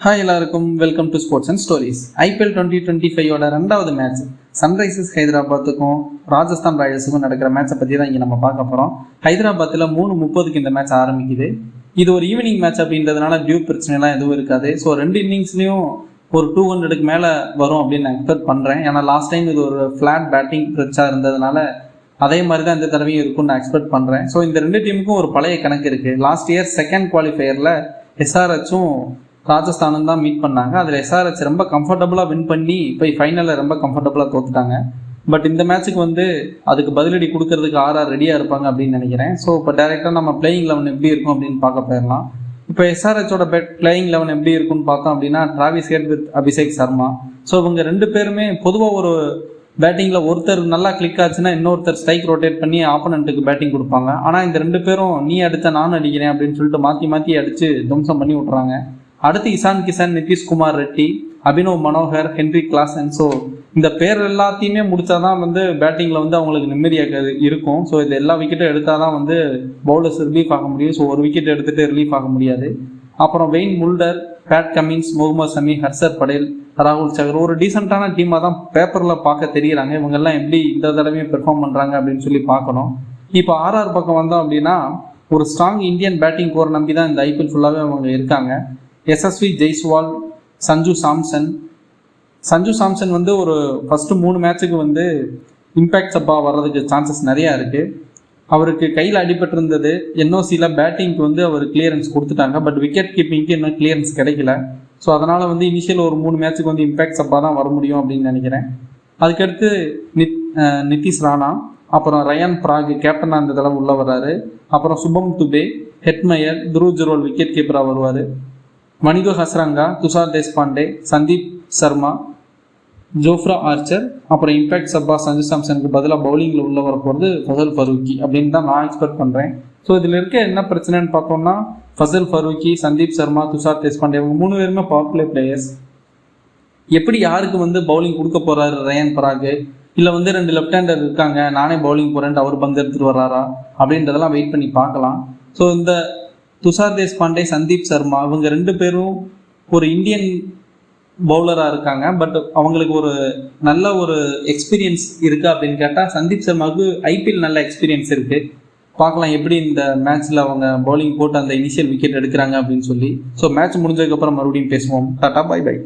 Hi எல்லாருக்கும் welcome to sports and stories. IPL 2025 ரெண்டாவது match Sunrisers ஹைதராபாத்துக்கும் Rajasthan ராயல்ஸுக்கும் நடக்கிற மேட்சை பற்றி தான் இங்கே நம்ம பார்க்க போகிறோம். ஹைதராபாத்தில் 3:30 இந்த மேட்ச் ஆரம்பிக்குது. இது ஒரு ஈவினிங் மேட்ச் அப்படின்றதுனால டியூ பிரச்சனைலாம் எதுவும் இருக்காது. ஸோ ரெண்டு இன்னிங்ஸ்லையும் ஒரு 200க்கு மேலே வரும் அப்படின்னு நான் எக்ஸ்பெக்ட் பண்ணுறேன். ஏன்னா லாஸ்ட் டைம் இது ஒரு ஃப்ளாட் பேட்டிங் பிரச்சனை இருந்ததுனால அதே மாதிரி தான் இந்த தடவையும் இருக்கும்னு நான் எக்ஸ்பெக்ட் பண்ணுறேன். ஸோ இந்த ரெண்டு டீமுக்கும் ஒரு பழைய கணக்கு இருக்குது. லாஸ்ட் இயர் செகண்ட் குவாலிஃபையரில் SRHம் ராஜஸ்தானும் தான் மீட் பண்ணாங்க. அதில் SRH ரொம்ப கம்ஃபர்டபுளாக வின் பண்ணி போய் ஃபைனலில் ரொம்ப கம்ஃபர்டபுளாக தோத்துட்டாங்க. பட் இந்த மேட்ச்சுக்கு அதுக்கு பதிலடி கொடுக்கறதுக்கு RR ரெடியாக இருப்பாங்க அப்படின்னு நினைக்கிறேன். ஸோ இப்போ டேரெக்டாக நம்ம பிளேயிங் 11 எப்படி இருக்கும் அப்படின்னு பார்க்க போயிடலாம். இப்போ SRHோட பிளேயிங் 11 எப்படி இருக்குன்னு பார்த்தோம் அப்படின்னா Travis head with Abhishek Sharma. So இவங்க ரெண்டு பேருமே பொதுவாக ஒரு பேட்டிங்கில் ஒருத்தர் நல்லா கிளிக் ஆச்சுன்னா இன்னொருத்தர் ஸ்ட்ரைக் ரொட்டேட் பண்ணி ஆப்போனண்ட்டுக்கு பேட்டிங் கொடுப்பாங்க. ஆனால் இந்த ரெண்டு பேரும் நீ அடித்தா நான் அடிக்கிறேன் அப்படின்னு சொல்லிட்டு மாற்றி மாற்றி அடித்து துவம்சம் பண்ணி விட்றாங்க. அடுத்து Ishan Kishan, Nitish Kumar Reddy, Abhinav Manohar, Henry Klaasen. So இந்த பேர் எல்லாத்தையுமே முடித்தாதான் பேட்டிங்கில் அவங்களுக்கு நிம்மதியாக இருக்கும். ஸோ இது எல்லா விக்கெட்டும் எடுத்தால் தான் பவுலர்ஸ் ரிலீஃப் ஆக முடியும். ஸோ ஒரு விக்கெட் எடுத்துகிட்டு ரிலீஃப் ஆக முடியாது. அப்புறம் Wiaan Mulder, Pat Cummins, Mohammed Shami, Harshal Patel, ராகுல் சகர் ஒரு டீசெண்டான டீமாக தான் பேப்பரில் பார்க்க தெரியுறாங்க. இவங்கெல்லாம் எப்படி இந்த தடவையும் பெர்ஃபார்ம் பண்ணுறாங்க அப்படின்னு சொல்லி பார்க்கணும். இப்போ RR பக்கம் வந்தோம் அப்படின்னா ஒரு ஸ்ட்ராங் இந்தியன் பேட்டிங் கோர் நம்பி தான் இந்த IPL ஃபுல்லாகவே அவங்க இருக்காங்க. SSV ஜெய்ஸ்வால், சஞ்சு சாம்சன் ஒரு ஃபஸ்ட்டு 3 மேட்சுக்கு இம்பேக்ட் சப்பா வர்றதுக்கு சான்சஸ் நிறையா இருக்குது. அவருக்கு கையில் அடிபட்டிருந்தது. NOCயில் பேட்டிங்க்கு அவர் கிளியரன்ஸ் கொடுத்துட்டாங்க. பட் விக்கெட் கீப்பிங்க்கு இன்னும் கிளியரன்ஸ் கிடைக்கல. ஸோ அதனால் இனிஷியல் ஒரு 3 மேட்சுக்கு இம்பேக்ட் சப்பா தான் வர முடியும் அப்படின்னு நினைக்கிறேன். அதுக்கடுத்து நிதிஷ் ராணா, அப்புறம் ரயான் பராக் கேப்டனாக இந்த தடவை உள்ள வர்றாரு. அப்புறம் சுபம் துபே, ஹெட்மயர், துருவ் ஜுரோல் விக்கெட் கீப்பராக வருவார். மணிகோ ஹஸ்ரங்கா, துஷார் தேஷ்பாண்டே, சந்தீப் சர்மா, ஜோஃப்ரா ஆர்ச்சர், அப்புறம் இம்பேக்ட் சப்பா சஞ்சு சாம்சனுக்கு பதிலாக பவுலிங்கில் உள்ள வர போகிறது ஃபசல் ஃபரூக்கி அப்படின்னு தான் நான் எக்ஸ்பெக்ட் பண்ணுறேன். ஸோ இதில் இருக்க என்ன பிரச்சனைன்னு பார்த்தோம்னா ஃபசல் ஃபரூக்கி, சந்தீப் சர்மா, துஷார் தேஷ்பாண்டே இவங்க 3 பேருமே பவர் பிளே பிளேயர்ஸ். எப்படி யாருக்கு பவுலிங் கொடுக்க போகிறாரு ரயான் பராக், இல்லை 2 லெஃப்ட் ஹேண்டர் இருக்காங்க, நானே பவுலிங் போகிறேன்ட்டு அவர் பந்து எடுத்துகிட்டு வர்றாரா அப்படின்றதெல்லாம் வெயிட் பண்ணி பார்க்கலாம். ஸோ இந்த துஷார் தேஷ்பாண்டே, சந்தீப் சர்மா இவங்க 2 பேரும் ஒரு இந்தியன் பவுலராக இருக்காங்க. பட் அவங்களுக்கு ஒரு நல்ல ஒரு எக்ஸ்பீரியன்ஸ் இருக்குது அப்படின்னு கேட்டால் சந்தீப் சர்மாவுக்கு IPL நல்ல எக்ஸ்பீரியன்ஸ் இருக்குது. பார்க்கலாம் எப்படி இந்த மேட்ச்சில் அவங்க பவுலிங் போட்டு அந்த இனிஷியல் விக்கெட் எடுக்கிறாங்க அப்படின்னு சொல்லி. ஸோ மேட்ச் முடிஞ்சதுக்கப்புறம் மறுபடியும் பேசுவோம். Ta ta, bye by.